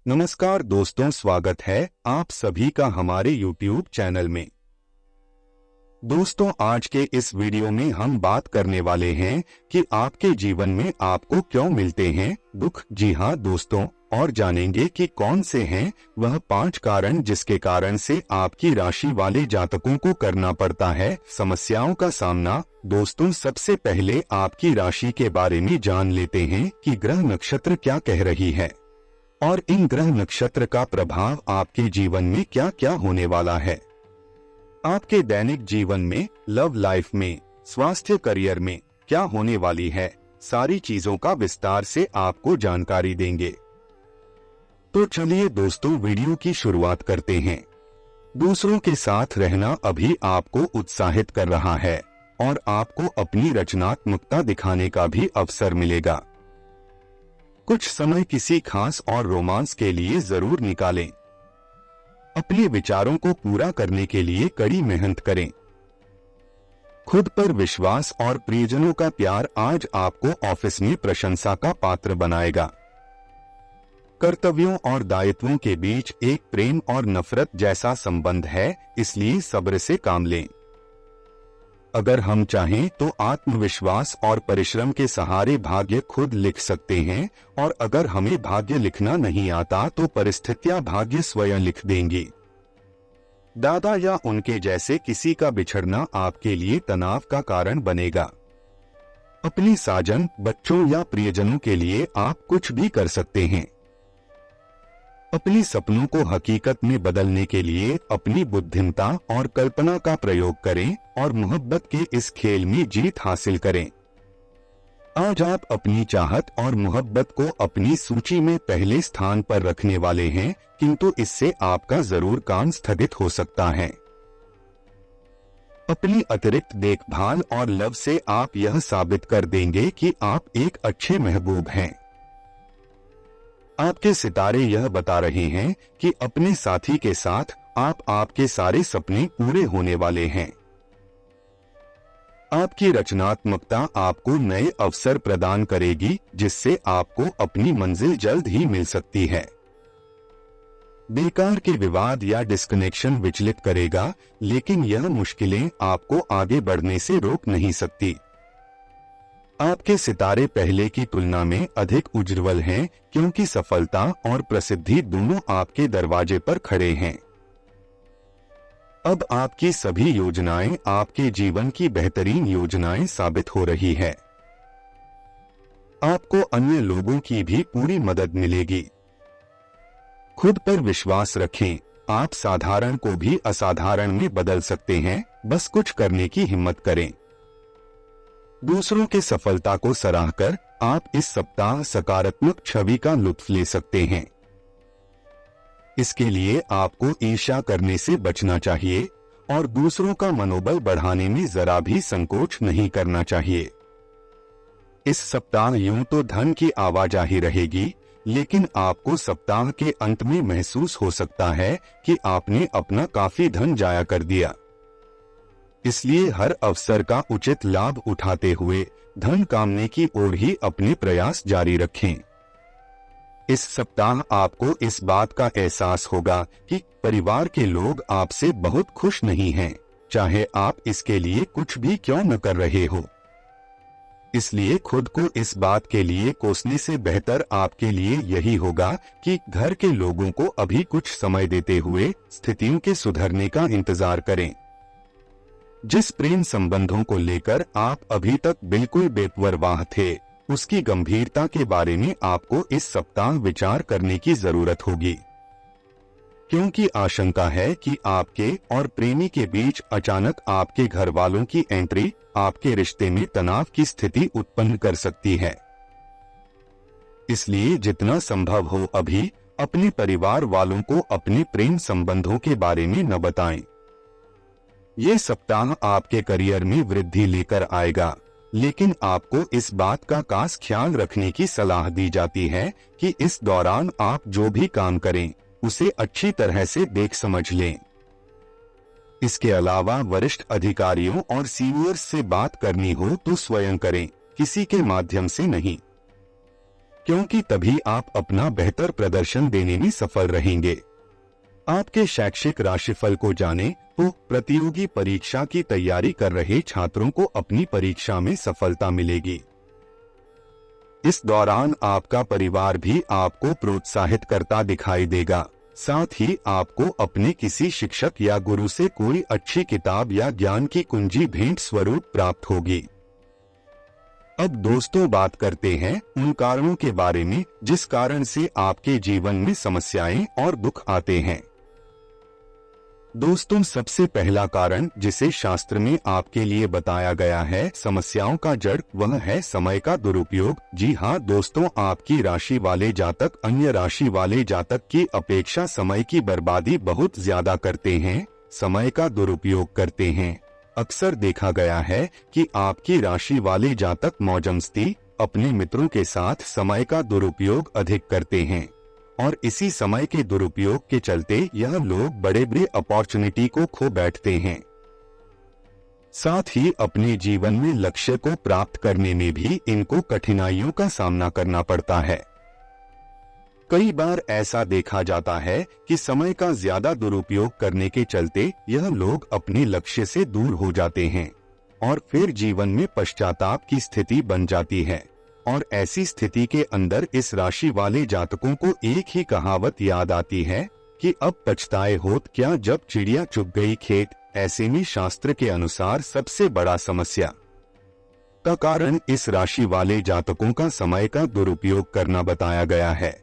नमस्कार दोस्तों, स्वागत है आप सभी का हमारे YouTube चैनल में। दोस्तों, आज के इस वीडियो में हम बात करने वाले हैं कि आपके जीवन में आपको क्यों मिलते हैं दुख। जी हाँ दोस्तों, और जानेंगे कि कौन से हैं वह 5 कारण जिसके कारण से आपकी राशि वाले जातकों को करना पड़ता है समस्याओं का सामना। दोस्तों, सबसे पहले आपकी राशि के बारे में जान लेते हैं कि ग्रह नक्षत्र क्या कह रही है और इन ग्रह नक्षत्र का प्रभाव आपके जीवन में क्या क्या होने वाला है। आपके दैनिक जीवन में, लव लाइफ में, स्वास्थ्य, करियर में क्या होने वाली है, सारी चीजों का विस्तार से आपको जानकारी देंगे। तो चलिए दोस्तों, वीडियो की शुरुआत करते हैं। दूसरों के साथ रहना अभी आपको उत्साहित कर रहा है और आपको अपनी रचनात्मकता दिखाने का भी अवसर मिलेगा। कुछ समय किसी खास और रोमांस के लिए जरूर निकालें। अपने विचारों को पूरा करने के लिए कड़ी मेहनत करें। खुद पर विश्वास और प्रियजनों का प्यार आज आपको ऑफिस में प्रशंसा का पात्र बनाएगा। कर्तव्यों और दायित्वों के बीच एक प्रेम और नफरत जैसा संबंध है, इसलिए सब्र से काम लें। अगर हम चाहें तो आत्मविश्वास और परिश्रम के सहारे भाग्य खुद लिख सकते हैं, और अगर हमें भाग्य लिखना नहीं आता तो परिस्थितियां भाग्य स्वयं लिख देंगी। दादा या उनके जैसे किसी का बिछड़ना आपके लिए तनाव का कारण बनेगा। अपने साजन, बच्चों या प्रियजनों के लिए आप कुछ भी कर सकते हैं। अपने सपनों को हकीकत में बदलने के लिए अपनी बुद्धिमत्ता और कल्पना का प्रयोग करें और मोहब्बत के इस खेल में जीत हासिल करें। आज आप अपनी चाहत और मोहब्बत को अपनी सूची में पहले स्थान पर रखने वाले हैं, किंतु इससे आपका जरूर काम स्थगित हो सकता है। अपनी अतिरिक्त देखभाल और लव से आप यह साबित कर देंगे कि आप एक अच्छे महबूब हैं। आपके सितारे यह बता रहे हैं कि अपने साथी के साथ आपके सारे सपने पूरे होने वाले हैं। आपकी रचनात्मकता आपको नए अवसर प्रदान करेगी, जिससे आपको अपनी मंजिल जल्द ही मिल सकती है। बेकार के विवाद या डिस्कनेक्शन विचलित करेगा, लेकिन यह मुश्किलें आपको आगे बढ़ने से रोक नहीं सकती। आपके सितारे पहले की तुलना में अधिक उज्ज्वल हैं, क्योंकि सफलता और प्रसिद्धि दोनों आपके दरवाजे पर खड़े हैं। अब आपकी सभी योजनाएं आपके जीवन की बेहतरीन योजनाएं साबित हो रही है। आपको अन्य लोगों की भी पूरी मदद मिलेगी। खुद पर विश्वास रखें। आप साधारण को भी असाधारण में बदल सकते हैं, बस कुछ करने की हिम्मत करें। दूसरों के सफलता को सराहकर आप इस सप्ताह सकारात्मक छवि का लुत्फ ले सकते हैं। इसके लिए आपको ईर्ष्या करने से बचना चाहिए और दूसरों का मनोबल बढ़ाने में जरा भी संकोच नहीं करना चाहिए। इस सप्ताह यूं तो धन की आवाजाही रहेगी, लेकिन आपको सप्ताह के अंत में महसूस हो सकता है कि आपने अपना काफी धन जाया कर दिया। इसलिए हर अवसर का उचित लाभ उठाते हुए धन कामने की ओर ही अपने प्रयास जारी रखें। इस सप्ताह आपको इस बात का एहसास होगा कि परिवार के लोग आपसे बहुत खुश नहीं हैं, चाहे आप इसके लिए कुछ भी क्यों न कर रहे हो। इसलिए खुद को इस बात के लिए कोसने से बेहतर आपके लिए यही होगा कि घर के लोगों को अभी कुछ समय देते हुए स्थितियों के सुधरने का इंतजार करें। जिस प्रेम संबंधों को लेकर आप अभी तक बिल्कुल बेपरवाह थे, उसकी गंभीरता के बारे में आपको इस सप्ताह विचार करने की जरूरत होगी, क्योंकि आशंका है कि आपके और प्रेमी के बीच अचानक आपके घर वालों की एंट्री आपके रिश्ते में तनाव की स्थिति उत्पन्न कर सकती है। इसलिए जितना संभव हो अभी अपने परिवार वालों को अपने प्रेम संबंधों के बारे में न बताएं। ये सप्ताह आपके करियर में वृद्धि लेकर आएगा, लेकिन आपको इस बात का खास ख्याल रखने की सलाह दी जाती है कि इस दौरान आप जो भी काम करें उसे अच्छी तरह से देख समझ लें। इसके अलावा वरिष्ठ अधिकारियों और सीनियर्स से बात करनी हो तो स्वयं करें, किसी के माध्यम से नहीं। क्योंकि तभी आप अपना बेहतर प्रदर्शन देने में सफल रहेंगे। आपके शैक्षिक राशिफल को जानें तो प्रतियोगी परीक्षा की तैयारी कर रहे छात्रों को अपनी परीक्षा में सफलता मिलेगी। इस दौरान आपका परिवार भी आपको प्रोत्साहित करता दिखाई देगा। साथ ही आपको अपने किसी शिक्षक या गुरु से कोई अच्छी किताब या ज्ञान की कुंजी भेंट स्वरूप प्राप्त होगी। अब दोस्तों बात करते हैं उन कारणों के बारे में जिस कारण से आपके जीवन में समस्याएं और दुख आते हैं। दोस्तों, सबसे पहला कारण जिसे शास्त्र में आपके लिए बताया गया है समस्याओं का जड़, वह है समय का दुरुपयोग। जी हाँ दोस्तों, आपकी राशि वाले जातक अन्य राशि वाले जातक की अपेक्षा समय की बर्बादी बहुत ज्यादा करते हैं, समय का दुरुपयोग करते हैं। अक्सर देखा गया है कि आपकी राशि वाले जातक मौजमस्ती, अपने मित्रों के साथ समय का दुरुपयोग अधिक करते हैं और इसी समय के दुरुपयोग के चलते यह लोग बड़े बड़े अपॉर्चुनिटी को खो बैठते हैं। साथ ही अपने जीवन में लक्ष्य को प्राप्त करने में भी इनको कठिनाइयों का सामना करना पड़ता है। कई बार ऐसा देखा जाता है कि समय का ज्यादा दुरुपयोग करने के चलते यह लोग अपने लक्ष्य से दूर हो जाते हैं और फिर जीवन में पश्चाताप की स्थिति बन जाती है। और ऐसी स्थिति के अंदर इस राशि वाले जातकों को एक ही कहावत याद आती है कि अब पछताए होत क्या जब चिड़िया चुग गई खेत। ऐसे में शास्त्र के अनुसार सबसे बड़ा समस्या का कारण इस राशि वाले जातकों का समय का दुरुपयोग करना बताया गया है।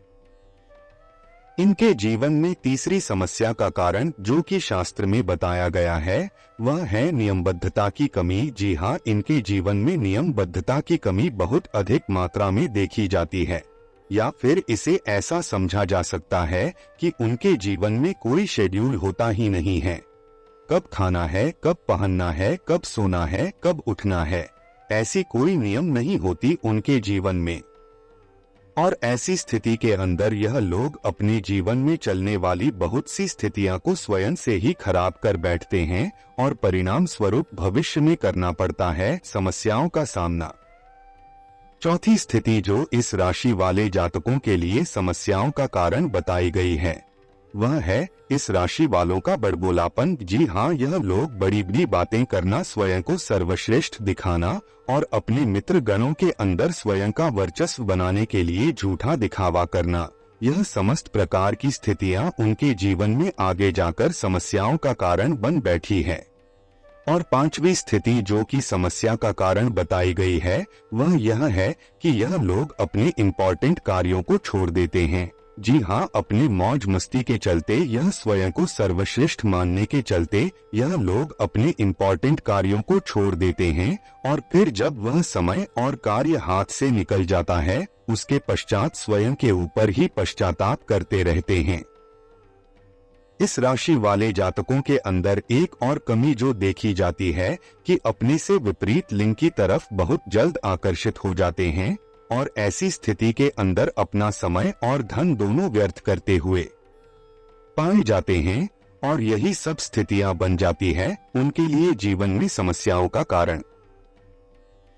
इनके जीवन में तीसरी समस्या का कारण जो कि शास्त्र में बताया गया है वह है नियमबद्धता की कमी। जी हाँ, इनके जीवन में नियमबद्धता की कमी बहुत अधिक मात्रा में देखी जाती है, या फिर इसे ऐसा समझा जा सकता है कि उनके जीवन में कोई शेड्यूल होता ही नहीं है। कब खाना है, कब पहनना है, कब सोना है, कब उठना है, ऐसी कोई नियम नहीं होती उनके जीवन में। और ऐसी स्थिति के अंदर यह लोग अपने जीवन में चलने वाली बहुत सी स्थितियां को स्वयं से ही खराब कर बैठते हैं और परिणाम स्वरूप भविष्य में करना पड़ता है समस्याओं का सामना। चौथी स्थिति जो इस राशि वाले जातकों के लिए समस्याओं का कारण बताई गई है वह है इस राशि वालों का बड़बोलापन। जी हाँ, यह लोग बड़ी बड़ी बातें करना, स्वयं को सर्वश्रेष्ठ दिखाना और अपने मित्र गणों के अंदर स्वयं का वर्चस्व बनाने के लिए झूठा दिखावा करना, यह समस्त प्रकार की स्थितियां उनके जीवन में आगे जाकर समस्याओं का कारण बन बैठी है। और पांचवी स्थिति जो कि समस्या का कारण बताई गई है वह यह है कि यह लोग अपने इम्पोर्टेंट कार्यों को छोड़ देते हैं। जी हाँ, अपने मौज मस्ती के चलते, यह स्वयं को सर्वश्रेष्ठ मानने के चलते यह लोग अपने इम्पोर्टेंट कार्यों को छोड़ देते हैं और फिर जब वह समय और कार्य हाथ से निकल जाता है उसके पश्चात स्वयं के ऊपर ही पश्चाताप करते रहते हैं। इस राशि वाले जातकों के अंदर एक और कमी जो देखी जाती है कि अपने से विपरीत लिंग की तरफ बहुत जल्द आकर्षित हो जाते हैं और ऐसी स्थिति के अंदर अपना समय और धन दोनों व्यर्थ करते हुए पाए जाते हैं और यही सब स्थितियां बन जाती है उनके लिए जीवन में समस्याओं का कारण।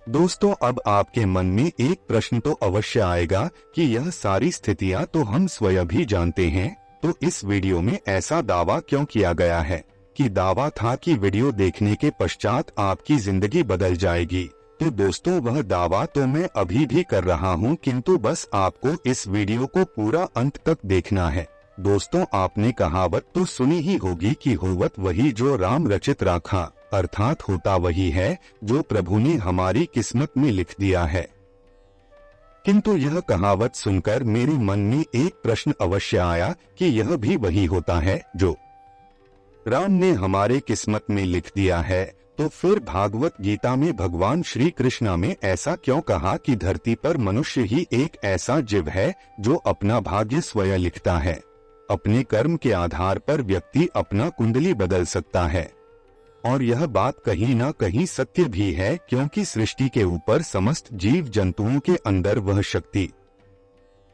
दोस्तों, अब आपके मन में एक प्रश्न तो अवश्य आएगा कि यह सारी स्थितियां तो हम स्वयं भी जानते हैं, तो इस वीडियो में ऐसा दावा क्यों किया गया है कि दावा था कि वीडियो देखने के पश्चात आपकी जिंदगी बदल जाएगी। तो दोस्तों, वह दावा तो मैं अभी भी कर रहा हूं, किंतु बस आपको इस वीडियो को पूरा अंत तक देखना है। दोस्तों, आपने कहावत तो सुनी ही होगी कि होवत वही जो राम रचित राखा, अर्थात होता वही है जो प्रभु ने हमारी किस्मत में लिख दिया है। किंतु यह कहावत सुनकर मेरे मन में एक प्रश्न अवश्य आया कि यह भी वही होता है जो राम ने हमारे किस्मत में लिख दिया है। तो फिर भागवत गीता में भगवान श्री कृष्ण में ऐसा क्यों कहा कि धरती पर मनुष्य ही एक ऐसा जीव है जो अपना भाग्य स्वयं लिखता है। अपने कर्म के आधार पर व्यक्ति अपना कुंडली बदल सकता है और यह बात कहीं ना कहीं सत्य भी है, क्योंकि सृष्टि के ऊपर समस्त जीव जंतुओं के अंदर वह शक्ति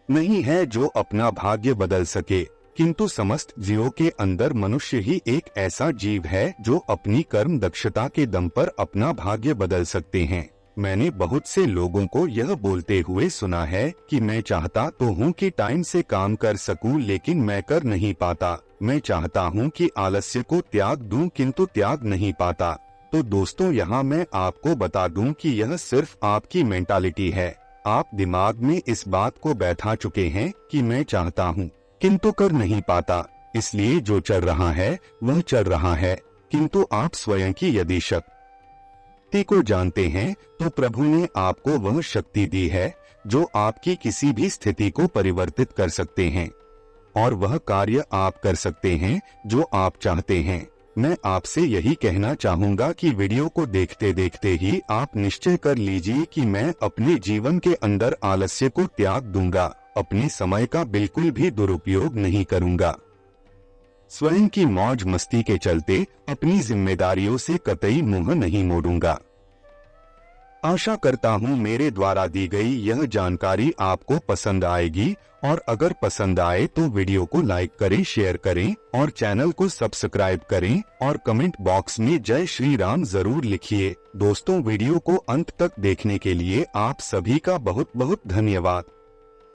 नहीं है जो अपना भाग्य बदल सके, किंतु समस्त जीवों के अंदर मनुष्य ही एक ऐसा जीव है जो अपनी कर्म दक्षता के दम पर अपना भाग्य बदल सकते हैं। मैंने बहुत से लोगों को यह बोलते हुए सुना है कि मैं चाहता तो हूँ कि टाइम से काम कर सकूं, लेकिन मैं कर नहीं पाता। मैं चाहता हूँ कि आलस्य को त्याग दूं, किंतु त्याग नहीं पाता। तो दोस्तों, यहाँ मैं आपको बता दूं कि यह सिर्फ आपकी मेंटालिटी है। आप दिमाग में इस बात को बैठा चुके हैं कि मैं चाहता हूँ किंतु कर नहीं पाता, इसलिए जो चल रहा है वह चल रहा है। किंतु आप स्वयं की यदि शक्ति को जानते हैं तो प्रभु ने आपको वह शक्ति दी है जो आपकी किसी भी स्थिति को परिवर्तित कर सकते हैं, और वह कार्य आप कर सकते हैं जो आप चाहते हैं। मैं आपसे यही कहना चाहूँगा कि वीडियो को देखते देखते ही आप निश्चय कर लीजिए कि मैं अपने जीवन के अंदर आलस्य को त्याग दूंगा, अपने समय का बिल्कुल भी दुरुपयोग नहीं करूंगा, स्वयं की मौज मस्ती के चलते अपनी जिम्मेदारियों से कतई मुंह नहीं मोड़ूंगा। आशा करता हूँ मेरे द्वारा दी गई यह जानकारी आपको पसंद आएगी, और अगर पसंद आए तो वीडियो को लाइक करें, शेयर करें और चैनल को सब्सक्राइब करें, और कमेंट बॉक्स में जय श्री राम जरूर लिखिए। दोस्तों, वीडियो को अंत तक देखने के लिए आप सभी का बहुत बहुत धन्यवाद।